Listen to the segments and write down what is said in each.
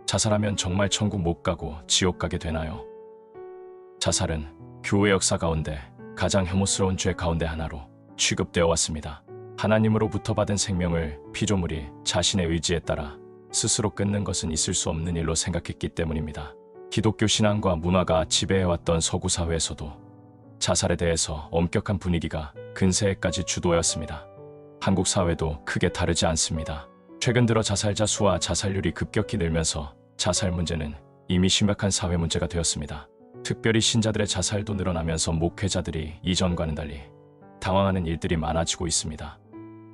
자살하면 정말 천국 못 가고 지옥 가게 되나요? 자살은 교회 역사 가운데 가장 혐오스러운 죄 가운데 하나로 취급되어 왔습니다. 하나님으로부터 받은 생명을 피조물이 자신의 의지에 따라 스스로 끊는 것은 있을 수 없는 일로 생각했기 때문입니다. 기독교 신앙과 문화가 지배해왔던 서구 사회에서도 자살에 대해서 엄격한 분위기가 근세에까지 주도하였습니다. 한국 사회도 크게 다르지 않습니다. 최근 들어 자살자 수와 자살률이 급격히 늘면서 자살 문제는 이미 심각한 사회 문제가 되었습니다. 특별히 신자들의 자살도 늘어나면서 목회자들이 이전과는 달리 당황하는 일들이 많아지고 있습니다.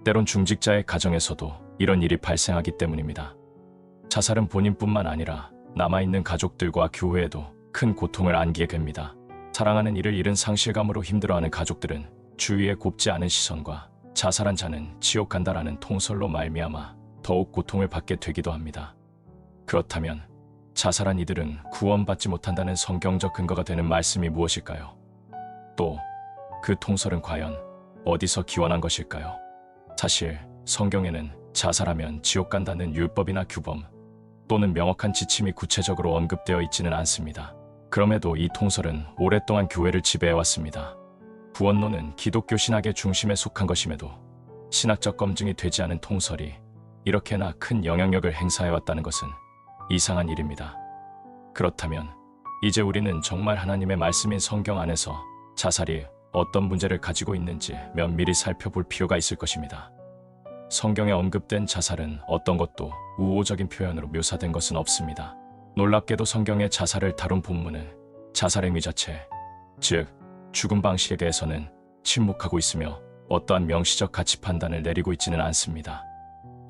때론 중직자의 가정에서도 이런 일이 발생하기 때문입니다. 자살은 본인뿐만 아니라 남아있는 가족들과 교회에도 큰 고통을 안기게 됩니다. 사랑하는 이를 잃은 상실감으로 힘들어하는 가족들은 주위의 곱지 않은 시선과 자살한 자는 지옥 간다라는 통설로 말미암아 더욱 고통을 받게 되기도 합니다. 그렇다면 자살한 이들은 구원받지 못한다는 성경적 근거가 되는 말씀이 무엇일까요? 또 그 통설은 과연 어디서 기원한 것일까요? 사실 성경에는 자살하면 지옥 간다는 율법이나 규범 또는 명확한 지침이 구체적으로 언급되어 있지는 않습니다. 그럼에도 이 통설은 오랫동안 교회를 지배해왔습니다. 구원론은 기독교 신학의 중심에 속한 것임에도 신학적 검증이 되지 않은 통설이 이렇게나 큰 영향력을 행사해왔다는 것은 이상한 일입니다. 그렇다면 이제 우리는 정말 하나님의 말씀인 성경 안에서 자살이 어떤 문제를 가지고 있는지 면밀히 살펴볼 필요가 있을 것입니다. 성경에 언급된 자살은 어떤 것도 우호적인 표현으로 묘사된 것은 없습니다. 놀랍게도 성경의 자살을 다룬 본문은 자살 행위 자체, 즉 죽음 방식에 대해서는 침묵하고 있으며 어떠한 명시적 가치 판단을 내리고 있지는 않습니다.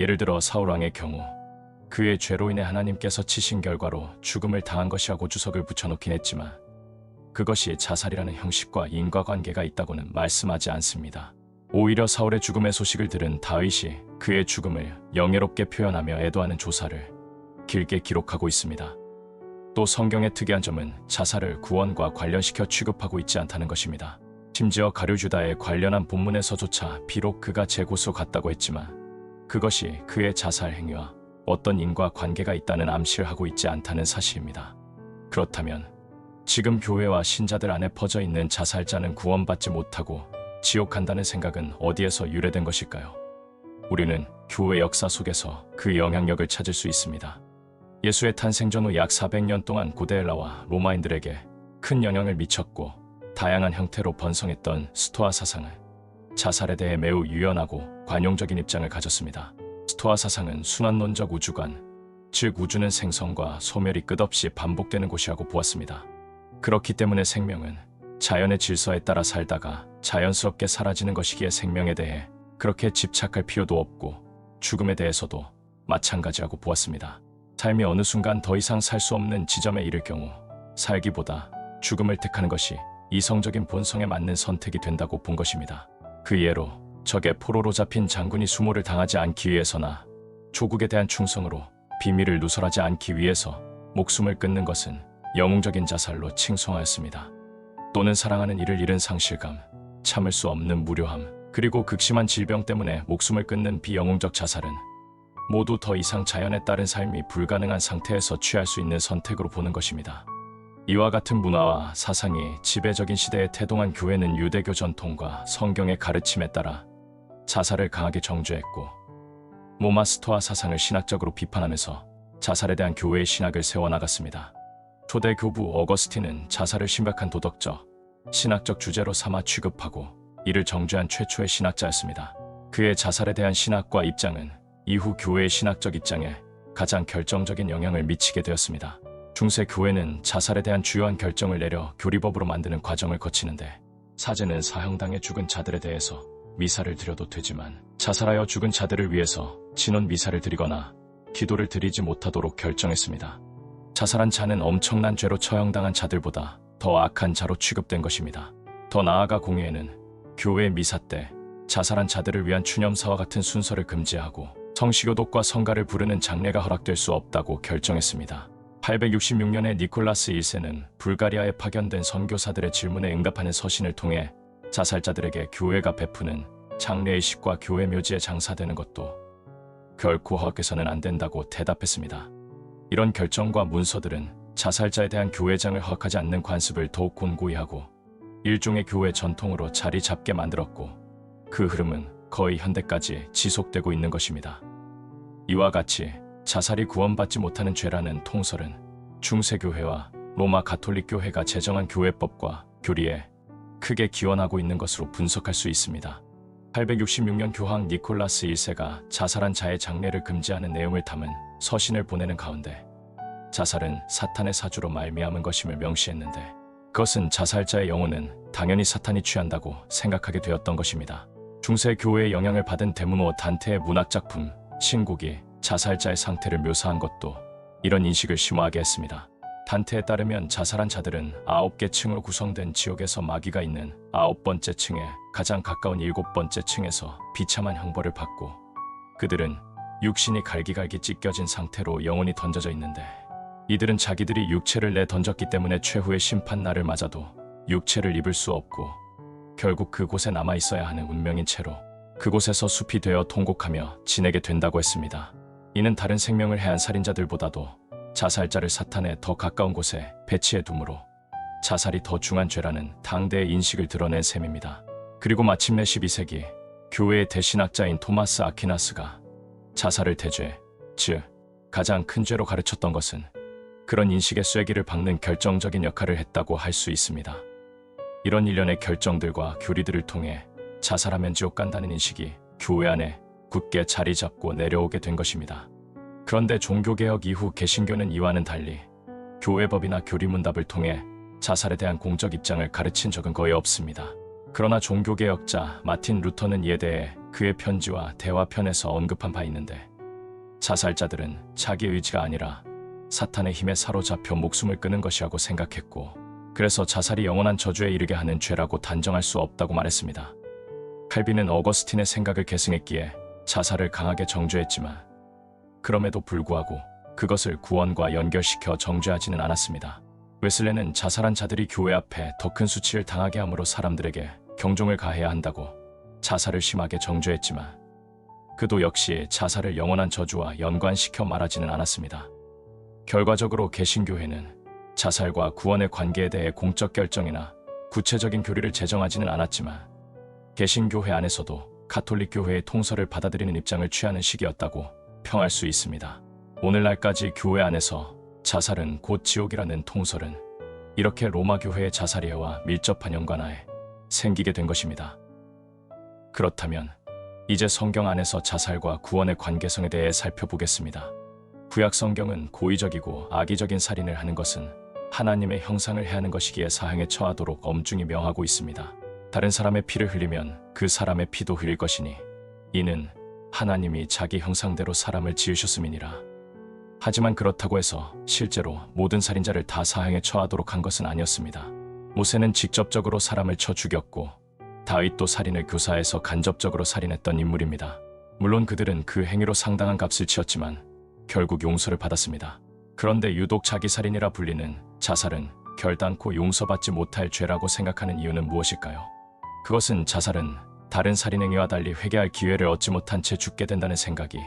예를 들어 사울왕의 경우 그의 죄로 인해 하나님께서 치신 결과로 죽음을 당한 것이라고 주석을 붙여놓긴 했지만 그것이 자살이라는 형식과 인과관계가 있다고는 말씀하지 않습니다. 오히려 사울의 죽음의 소식을 들은 다윗이 그의 죽음을 영예롭게 표현하며 애도하는 조사를 길게 기록하고 있습니다. 또 성경의 특이한 점은 자살을 구원과 관련시켜 취급하고 있지 않다는 것입니다. 심지어 가룟유다에 관련한 본문에서조차 비록 그가 제고소 같다고 했지만 그것이 그의 자살 행위와 어떤 인과 관계가 있다는 암시를 하고 있지 않다는 사실입니다. 그렇다면 지금 교회와 신자들 안에 퍼져 있는 자살자는 구원받지 못하고 지옥 간다는 생각은 어디에서 유래된 것일까요? 우리는 교회 역사 속에서 그 영향력을 찾을 수 있습니다. 예수의 탄생 전후 약 400년 동안 고대 헬라와 로마인들에게 큰 영향을 미쳤고 다양한 형태로 번성했던 스토아 사상은 자살에 대해 매우 유연하고 관용적인 입장을 가졌습니다. 스토아 사상은 순환론적 우주관, 즉 우주는 생성과 소멸이 끝없이 반복되는 곳이라고 보았습니다. 그렇기 때문에 생명은 자연의 질서에 따라 살다가 자연스럽게 사라지는 것이기에 생명에 대해 그렇게 집착할 필요도 없고 죽음에 대해서도 마찬가지라고 보았습니다. 삶이 어느 순간 더 이상 살 수 없는 지점에 이를 경우 살기보다 죽음을 택하는 것이 이성적인 본성에 맞는 선택이 된다고 본 것입니다. 그 예로 적의 포로로 잡힌 장군이 수모를 당하지 않기 위해서나 조국에 대한 충성으로 비밀을 누설하지 않기 위해서 목숨을 끊는 것은 영웅적인 자살로 칭송하였습니다. 또는 사랑하는 이를 잃은 상실감, 참을 수 없는 무료함, 그리고 극심한 질병 때문에 목숨을 끊는 비영웅적 자살은 모두 더 이상 자연에 따른 삶이 불가능한 상태에서 취할 수 있는 선택으로 보는 것입니다. 이와 같은 문화와 사상이 지배적인 시대에 태동한 교회는 유대교 전통과 성경의 가르침에 따라 자살을 강하게 정죄했고 모마스토아 사상을 신학적으로 비판하면서 자살에 대한 교회의 신학을 세워나갔습니다. 초대 교부 어거스틴은 자살을 심각한 도덕적, 신학적 주제로 삼아 취급하고 이를 정죄한 최초의 신학자였습니다. 그의 자살에 대한 신학과 입장은 이후 교회의 신학적 입장에 가장 결정적인 영향을 미치게 되었습니다. 중세 교회는 자살에 대한 주요한 결정을 내려 교리법으로 만드는 과정을 거치는데 사제는 사형당해 죽은 자들에 대해서 미사를 드려도 되지만 자살하여 죽은 자들을 위해서 진원 미사를 드리거나 기도를 드리지 못하도록 결정했습니다. 자살한 자는 엄청난 죄로 처형당한 자들보다 더 악한 자로 취급된 것입니다. 더 나아가 공회에는 교회 미사 때 자살한 자들을 위한 추념사와 같은 순서를 금지하고 성시교독과 성가를 부르는 장례가 허락될 수 없다고 결정했습니다. 866년에 니콜라스 1세는 불가리아에 파견된 선교사들의 질문에 응답하는 서신을 통해 자살자들에게 교회가 베푸는 장례의식과 교회 묘지에 장사되는 것도 결코 허락해서는 안 된다고 대답했습니다. 이런 결정과 문서들은 자살자에 대한 교회장을 허락하지 않는 관습을 더욱 곤고히 하고 일종의 교회 전통으로 자리 잡게 만들었고, 그 흐름은 거의 현대까지 지속되고 있는 것입니다. 이와 같이 자살이 구원받지 못하는 죄라는 통설은 중세교회와 로마 가톨릭 교회가 제정한 교회법과 교리에 크게 기원하고 있는 것으로 분석할 수 있습니다. 866년 교황 니콜라스 1세가 자살한 자의 장례를 금지하는 내용을 담은 서신을 보내는 가운데 자살은 사탄의 사주로 말미암은 것임을 명시했는데, 그것은 자살자의 영혼은 당연히 사탄이 취한다고 생각하게 되었던 것입니다. 중세 교회의 영향을 받은 데무노 단테의 문학작품 신곡이 자살자의 상태를 묘사한 것도 이런 인식을 심오하게 했습니다. 단테에 따르면 자살한 자들은 9개 층으로 구성된 지옥에서 마귀가 있는 9번째 층에 가장 가까운 7번째 층에서 비참한 형벌을 받고, 그들은 육신이 갈기갈기 찢겨진 상태로 영혼이 던져져 있는데, 이들은 자기들이 육체를 내던졌기 때문에 최후의 심판날을 맞아도 육체를 입을 수 없고 결국 그곳에 남아있어야 하는 운명인 채로 그곳에서 숲이 되어 통곡하며 지내게 된다고 했습니다. 이는 다른 생명을 해한 살인자들보다도 자살자를 사탄에 더 가까운 곳에 배치해 두므로 자살이 더 중한 죄라는 당대의 인식을 드러낸 셈입니다. 그리고 마침내 12세기 교회의 대신학자인 토마스 아퀴나스가 자살을 대죄, 즉 가장 큰 죄로 가르쳤던 것은 그런 인식의 쐐기를 박는 결정적인 역할을 했다고 할 수 있습니다. 이런 일련의 결정들과 교리들을 통해 자살하면 지옥 간다는 인식이 교회 안에 굳게 자리 잡고 내려오게 된 것입니다. 그런데 종교개혁 이후 개신교는 이와는 달리 교회법이나 교리문답을 통해 자살에 대한 공적 입장을 가르친 적은 거의 없습니다. 그러나 종교개혁자 마틴 루터는 이에 대해 그의 편지와 대화편에서 언급한 바 있는데, 자살자들은 자기 의지가 아니라 사탄의 힘에 사로잡혀 목숨을 끊은 것이라고 생각했고, 그래서 자살이 영원한 저주에 이르게 하는 죄라고 단정할 수 없다고 말했습니다. 칼빈은 어거스틴의 생각을 계승했기에 자살을 강하게 정죄했지만, 그럼에도 불구하고 그것을 구원과 연결시켜 정죄하지는 않았습니다. 웨슬레는 자살한 자들이 교회 앞에 더 큰 수치를 당하게 함으로 사람들에게 경종을 가해야 한다고 자살을 심하게 정죄했지만, 그도 역시 자살을 영원한 저주와 연관시켜 말하지는 않았습니다. 결과적으로 개신교회는 자살과 구원의 관계에 대해 공적 결정이나 구체적인 교리를 제정하지는 않았지만, 개신교회 안에서도 가톨릭 교회의 통설을 받아들이는 입장을 취하는 시기였다고 평할 수 있습니다. 오늘날까지 교회 안에서 자살은 곧 지옥이라는 통설은 이렇게 로마 교회의 자살이와 밀접한 연관하에 생기게 된 것입니다. 그렇다면 이제 성경 안에서 자살과 구원의 관계성에 대해 살펴보겠습니다. 구약 성경은 고의적이고 악의적인 살인을 하는 것은 하나님의 형상을 해하는 것이기에 사형에 처하도록 엄중히 명하고 있습니다. 다른 사람의 피를 흘리면 그 사람의 피도 흘릴 것이니 이는 하나님이 자기 형상대로 사람을 지으셨음이니라. 하지만 그렇다고 해서 실제로 모든 살인자를 다 사형에 처하도록 한 것은 아니었습니다. 모세는 직접적으로 사람을 쳐 죽였고, 다윗도 살인을 교사해서 간접적으로 살인했던 인물입니다. 물론 그들은 그 행위로 상당한 값을 치렀지만 결국 용서를 받았습니다. 그런데 유독 자기살인이라 불리는 자살은 결단코 용서받지 못할 죄라고 생각하는 이유는 무엇일까요? 그것은 자살은 다른 살인행위와 달리 회개할 기회를 얻지 못한 채 죽게 된다는 생각이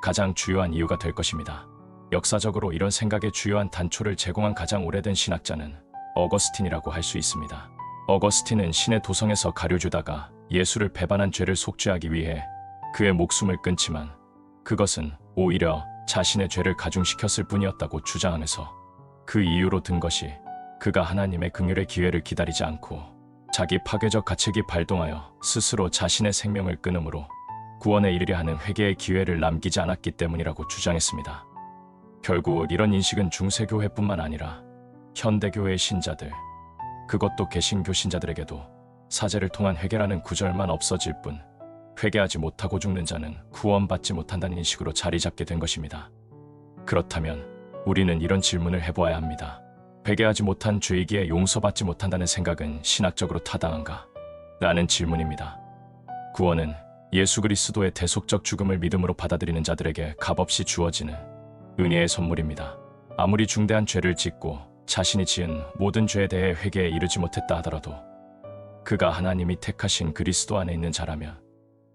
가장 주요한 이유가 될 것입니다. 역사적으로 이런 생각의 주요한 단초를 제공한 가장 오래된 신학자는 어거스틴이라고 할 수 있습니다. 어거스틴은 신의 도성에서 가룟주다가 예수를 배반한 죄를 속죄하기 위해 그의 목숨을 끊지만, 그것은 오히려 자신의 죄를 가중시켰을 뿐이었다고 주장하면서 그 이유로 든 것이 그가 하나님의 긍휼의 기회를 기다리지 않고 자기 파괴적 가책이 발동하여 스스로 자신의 생명을 끊음으로 구원에 이르려 하는 회개의 기회를 남기지 않았기 때문이라고 주장했습니다. 결국 이런 인식은 중세교회뿐만 아니라 현대교회의 신자들, 그것도 개신교 신자들에게도 사제를 통한 회개라는 구절만 없어질 뿐 회개하지 못하고 죽는 자는 구원받지 못한다는 인식으로 자리 잡게 된 것입니다. 그렇다면 우리는 이런 질문을 해보아야 합니다. 회개하지 못한 죄이기에 용서받지 못한다는 생각은 신학적으로 타당한가? 라는 질문입니다. 구원은 예수 그리스도의 대속적 죽음을 믿음으로 받아들이는 자들에게 값없이 주어지는 은혜의 선물입니다. 아무리 중대한 죄를 짓고 자신이 지은 모든 죄에 대해 회개에 이르지 못했다 하더라도 그가 하나님이 택하신 그리스도 안에 있는 자라면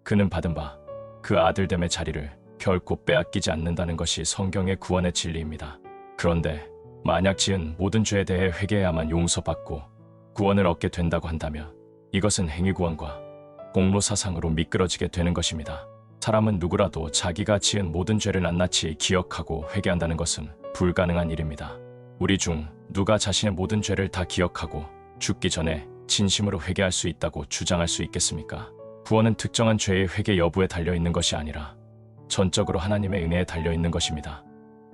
그는 받은 바 그 아들됨의 자리를 결코 빼앗기지 않는다는 것이 성경의 구원의 진리입니다. 그런데 만약 지은 모든 죄에 대해 회개해야만 용서받고 구원을 얻게 된다고 한다면 이것은 행위구원과 공로사상으로 미끄러지게 되는 것입니다. 사람은 누구라도 자기가 지은 모든 죄를 낱낱이 기억하고 회개한다는 것은 불가능한 일입니다. 우리 중 누가 자신의 모든 죄를 다 기억하고 죽기 전에 진심으로 회개할 수 있다고 주장할 수 있겠습니까? 구원은 특정한 죄의 회개 여부에 달려있는 것이 아니라 전적으로 하나님의 은혜에 달려있는 것입니다.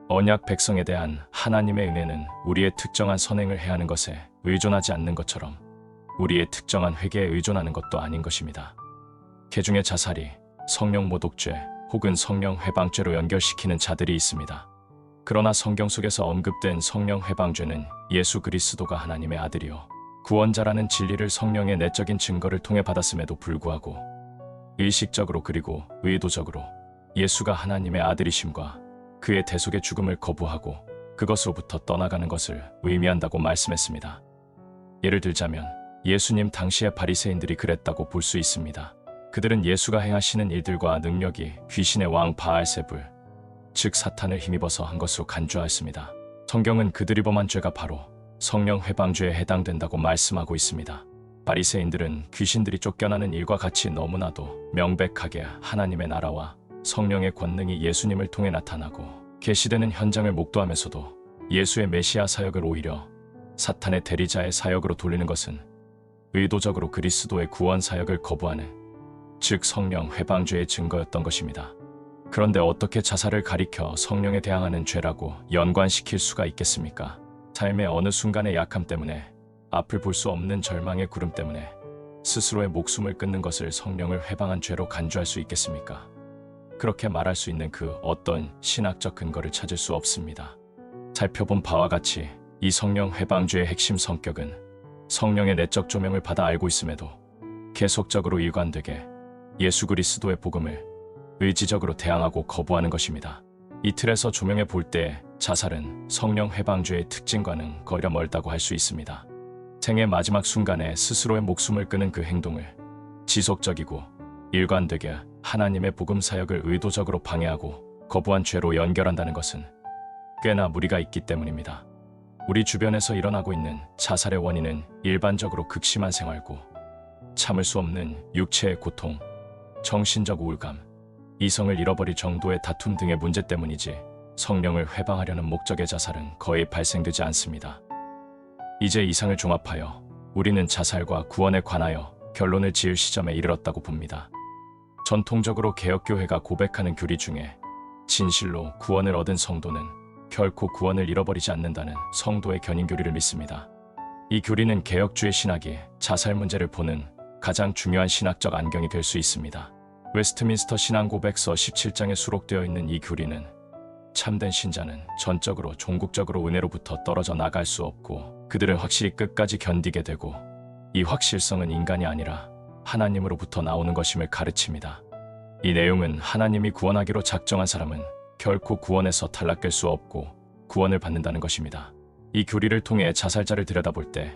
언약 백성에 대한 하나님의 은혜는 우리의 특정한 선행을 해야 하는 것에 의존하지 않는 것처럼 우리의 특정한 회개에 의존하는 것도 아닌 것입니다. 개중의 자살이 성령 모독죄 혹은 성령 회방죄로 연결시키는 자들이 있습니다. 그러나 성경 속에서 언급된 성령 회방죄는 예수 그리스도가 하나님의 아들이요 구원자라는 진리를 성령의 내적인 증거를 통해 받았음에도 불구하고 의식적으로 그리고 의도적으로 예수가 하나님의 아들이심과 그의 대속의 죽음을 거부하고 그것으로부터 떠나가는 것을 의미한다고 말씀했습니다. 예를 들자면 예수님 당시의 바리새인들이 그랬다고 볼 수 있습니다. 그들은 예수가 행하시는 일들과 능력이 귀신의 왕 바알세불, 즉 사탄을 힘입어서 한 것으로 간주하였습니다. 성경은 그들이 범한 죄가 바로 성령 회방죄에 해당된다고 말씀하고 있습니다. 바리새인들은 귀신들이 쫓겨나는 일과 같이 너무나도 명백하게 하나님의 나라와 성령의 권능이 예수님을 통해 나타나고 계시되는 현장을 목도하면서도 예수의 메시아 사역을 오히려 사탄의 대리자의 사역으로 돌리는 것은 의도적으로 그리스도의 구원 사역을 거부하는, 즉 성령 회방죄의 증거였던 것입니다. 그런데 어떻게 자살을 가리켜 성령에 대항하는 죄라고 연관시킬 수가 있겠습니까? 삶의 어느 순간의 약함 때문에, 앞을 볼 수 없는 절망의 구름 때문에 스스로의 목숨을 끊는 것을 성령을 회방한 죄로 간주할 수 있겠습니까? 그렇게 말할 수 있는 그 어떤 신학적 근거를 찾을 수 없습니다. 살펴본 바와 같이 이 성령 회방죄의 핵심 성격은 성령의 내적 조명을 받아 알고 있음에도 계속적으로 일관되게 예수 그리스도의 복음을 의지적으로 대항하고 거부하는 것입니다. 이 틀에서 조명해 볼 때 자살은 성령 회방죄의 특징과는 거리가 멀다고 할 수 있습니다. 생의 마지막 순간에 스스로의 목숨을 끊는 그 행동을 지속적이고 일관되게 하나님의 복음 사역을 의도적으로 방해하고 거부한 죄로 연결한다는 것은 꽤나 무리가 있기 때문입니다. 우리 주변에서 일어나고 있는 자살의 원인은 일반적으로 극심한 생활고 참을 수 없는 육체의 고통, 정신적 우울감, 이성을 잃어버릴 정도의 다툼 등의 문제 때문이지 성령을 회방하려는 목적의 자살은 거의 발생되지 않습니다. 이제 이상을 종합하여 우리는 자살과 구원에 관하여 결론을 지을 시점에 이르렀다고 봅니다. 전통적으로 개혁교회가 고백하는 교리 중에 진실로 구원을 얻은 성도는 결코 구원을 잃어버리지 않는다는 성도의 견인교리를 믿습니다. 이 교리는 개혁주의 신학이 자살 문제를 보는 가장 중요한 신학적 안경이 될 수 있습니다. 웨스트민스터 신앙고백서 17장에 수록되어 있는 이 교리는 참된 신자는 전적으로 종국적으로 은혜로부터 떨어져 나갈 수 없고 그들은 확실히 끝까지 견디게 되고 이 확실성은 인간이 아니라 하나님으로부터 나오는 것임을 가르칩니다. 이 내용은 하나님이 구원하기로 작정한 사람은 결코 구원에서 탈락될 수 없고 구원을 받는다는 것입니다. 이 교리를 통해 자살자를 들여다볼 때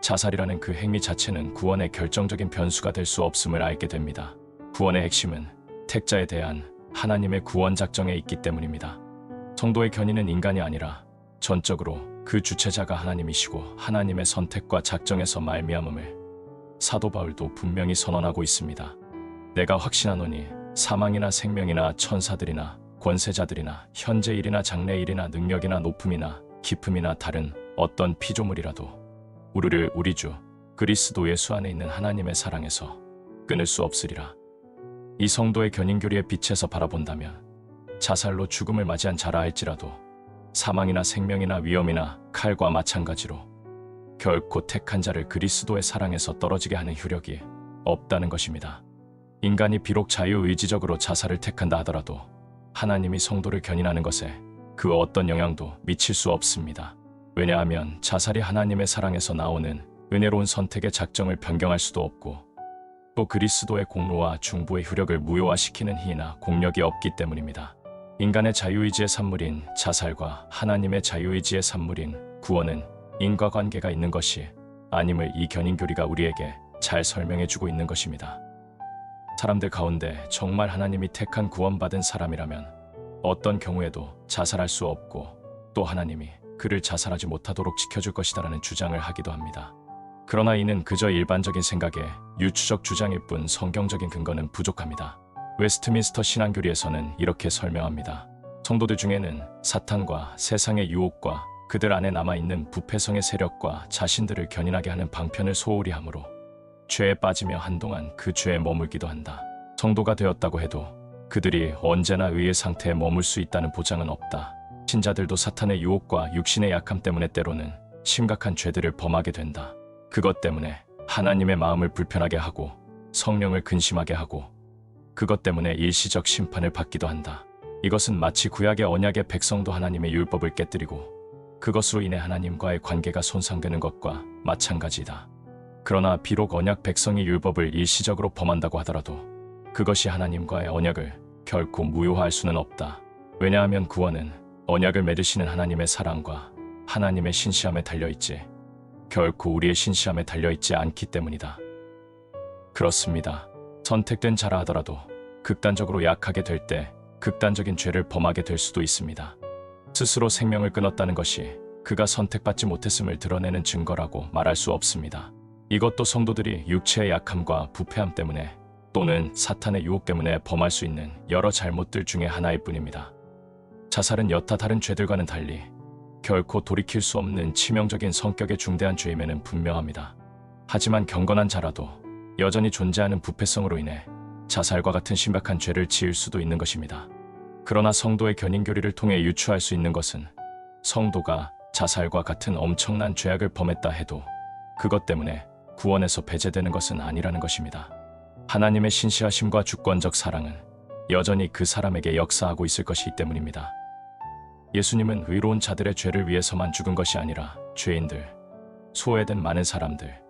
자살이라는 그 행위 자체는 구원의 결정적인 변수가 될 수 없음을 알게 됩니다. 구원의 핵심은 택자에 대한 하나님의 구원 작정에 있기 때문입니다. 성도의 견인은 인간이 아니라 전적으로 그 주체자가 하나님이시고 하나님의 선택과 작정에서 말미암음을 사도 바울도 분명히 선언하고 있습니다. 내가 확신하노니 사망이나 생명이나 천사들이나 권세자들이나 현재 일이나 장래 일이나 능력이나 높음이나 깊음이나 다른 어떤 피조물이라도 우리를 우리 주 그리스도 예수 안에 있는 하나님의 사랑에서 끊을 수 없으리라. 이 성도의 견인교리의 빛에서 바라본다면 자살로 죽음을 맞이한 자라 할지라도 사망이나 생명이나 위험이나 칼과 마찬가지로 결코 택한 자를 그리스도의 사랑에서 떨어지게 하는 효력이 없다는 것입니다. 인간이 비록 자유의지적으로 자살을 택한다 하더라도 하나님이 성도를 견인하는 것에 그 어떤 영향도 미칠 수 없습니다. 왜냐하면 자살이 하나님의 사랑에서 나오는 은혜로운 선택의 작정을 변경할 수도 없고 또 그리스도의 공로와 중보의 효력을 무효화시키는 힘이나 공력이 없기 때문입니다. 인간의 자유의지의 산물인 자살과 하나님의 자유의지의 산물인 구원은 인과관계가 있는 것이 아님을 이 견인교리가 우리에게 잘 설명해주고 있는 것입니다. 사람들 가운데 정말 하나님이 택한 구원받은 사람이라면 어떤 경우에도 자살할 수 없고 또 하나님이 그를 자살하지 못하도록 지켜줄 것이다라는 주장을 하기도 합니다. 그러나 이는 그저 일반적인 생각에 유추적 주장일 뿐 성경적인 근거는 부족합니다. 웨스트민스터 신앙교리에서는 이렇게 설명합니다. 성도들 중에는 사탄과 세상의 유혹과 그들 안에 남아있는 부패성의 세력과 자신들을 견인하게 하는 방편을 소홀히 하므로 죄에 빠지며 한동안 그 죄에 머물기도 한다. 성도가 되었다고 해도 그들이 언제나 의의 상태에 머물 수 있다는 보장은 없다. 신자들도 사탄의 유혹과 육신의 약함 때문에 때로는 심각한 죄들을 범하게 된다. 그것 때문에 하나님의 마음을 불편하게 하고 성령을 근심하게 하고 그것 때문에 일시적 심판을 받기도 한다. 이것은 마치 구약의 언약의 백성도 하나님의 율법을 깨뜨리고 그것으로 인해 하나님과의 관계가 손상되는 것과 마찬가지이다. 그러나 비록 언약 백성이 율법을 일시적으로 범한다고 하더라도 그것이 하나님과의 언약을 결코 무효화할 수는 없다. 왜냐하면 구원은 언약을 맺으시는 하나님의 사랑과 하나님의 신실함에 달려있지 결코 우리의 신실함에 달려있지 않기 때문이다. 그렇습니다. 선택된 자라 하더라도 극단적으로 약하게 될 때 극단적인 죄를 범하게 될 수도 있습니다. 스스로 생명을 끊었다는 것이 그가 선택받지 못했음을 드러내는 증거라고 말할 수 없습니다. 이것도 성도들이 육체의 약함과 부패함 때문에 또는 사탄의 유혹 때문에 범할 수 있는 여러 잘못들 중에 하나일 뿐입니다. 자살은 여타 다른 죄들과는 달리 결코 돌이킬 수 없는 치명적인 성격의 중대한 죄임에는 분명합니다. 하지만 경건한 자라도 여전히 존재하는 부패성으로 인해 자살과 같은 심각한 죄를 지을 수도 있는 것입니다. 그러나 성도의 견인교리를 통해 유추할 수 있는 것은 성도가 자살과 같은 엄청난 죄악을 범했다 해도 그것 때문에 구원에서 배제되는 것은 아니라는 것입니다. 하나님의 신실하심과 주권적 사랑은 여전히 그 사람에게 역사하고 있을 것이기 때문입니다. 예수님은 의로운 자들의 죄를 위해서만 죽은 것이 아니라 죄인들, 소외된 많은 사람들,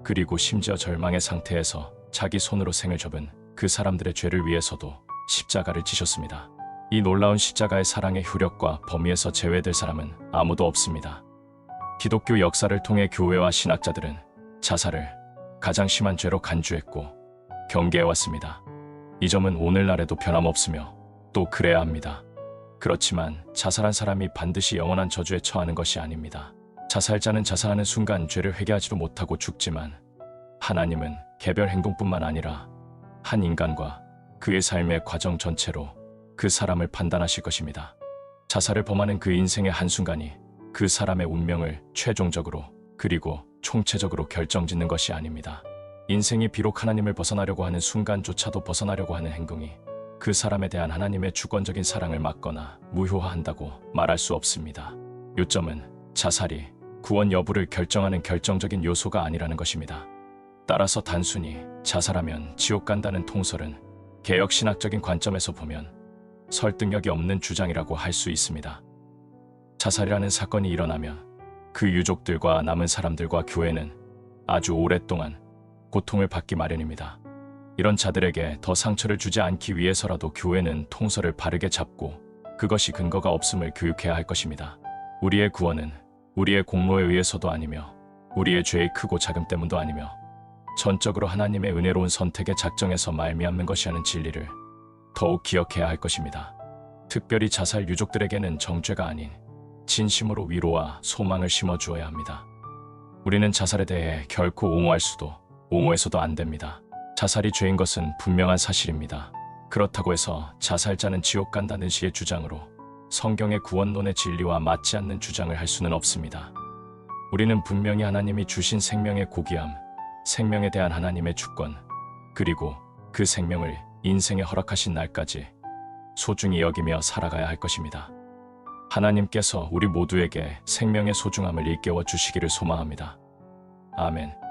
그리고 심지어 절망의 상태에서 자기 손으로 생을 접은 그 사람들의 죄를 위해서도 십자가를 지셨습니다. 이 놀라운 십자가의 사랑의 효력과 범위에서 제외될 사람은 아무도 없습니다. 기독교 역사를 통해 교회와 신학자들은 자살을 가장 심한 죄로 간주했고 경계해왔습니다. 이 점은 오늘날에도 변함없으며 또 그래야 합니다. 그렇지만 자살한 사람이 반드시 영원한 저주에 처하는 것이 아닙니다. 자살자는 자살하는 순간 죄를 회개하지도 못하고 죽지만 하나님은 개별 행동뿐만 아니라 한 인간과 그의 삶의 과정 전체로 그 사람을 판단하실 것입니다. 자살을 범하는 그 인생의 한순간이 그 사람의 운명을 최종적으로 그리고 총체적으로 결정짓는 것이 아닙니다. 인생이 비록 하나님을 벗어나려고 하는 순간조차도 벗어나려고 하는 행동이 그 사람에 대한 하나님의 주권적인 사랑을 막거나 무효화한다고 말할 수 없습니다. 요점은 자살이 구원 여부를 결정하는 결정적인 요소가 아니라는 것입니다. 따라서 단순히 자살하면 지옥 간다는 통설은 개혁신학적인 관점에서 보면 설득력이 없는 주장이라고 할 수 있습니다. 자살이라는 사건이 일어나면 그 유족들과 남은 사람들과 교회는 아주 오랫동안 고통을 받기 마련입니다. 이런 자들에게 더 상처를 주지 않기 위해서라도 교회는 통설을 바르게 잡고 그것이 근거가 없음을 교육해야 할 것입니다. 우리의 구원은 우리의 공로에 의해서도 아니며 우리의 죄의 크고 작음 때문도 아니며 전적으로 하나님의 은혜로운 선택의 작정에서 말미암는 것이라는 진리를 더욱 기억해야 할 것입니다. 특별히 자살 유족들에게는 정죄가 아닌 진심으로 위로와 소망을 심어주어야 합니다. 우리는 자살에 대해 결코 옹호할 수도 옹호해서도 안 됩니다. 자살이 죄인 것은 분명한 사실입니다. 그렇다고 해서 자살자는 지옥 간다는 시의 주장으로 성경의 구원론의 진리와 맞지 않는 주장을 할 수는 없습니다. 우리는 분명히 하나님이 주신 생명의 고귀함, 생명에 대한 하나님의 주권, 그리고 그 생명을 인생에 허락하신 날까지 소중히 여기며 살아가야 할 것입니다. 하나님께서 우리 모두에게 생명의 소중함을 일깨워 주시기를 소망합니다. 아멘.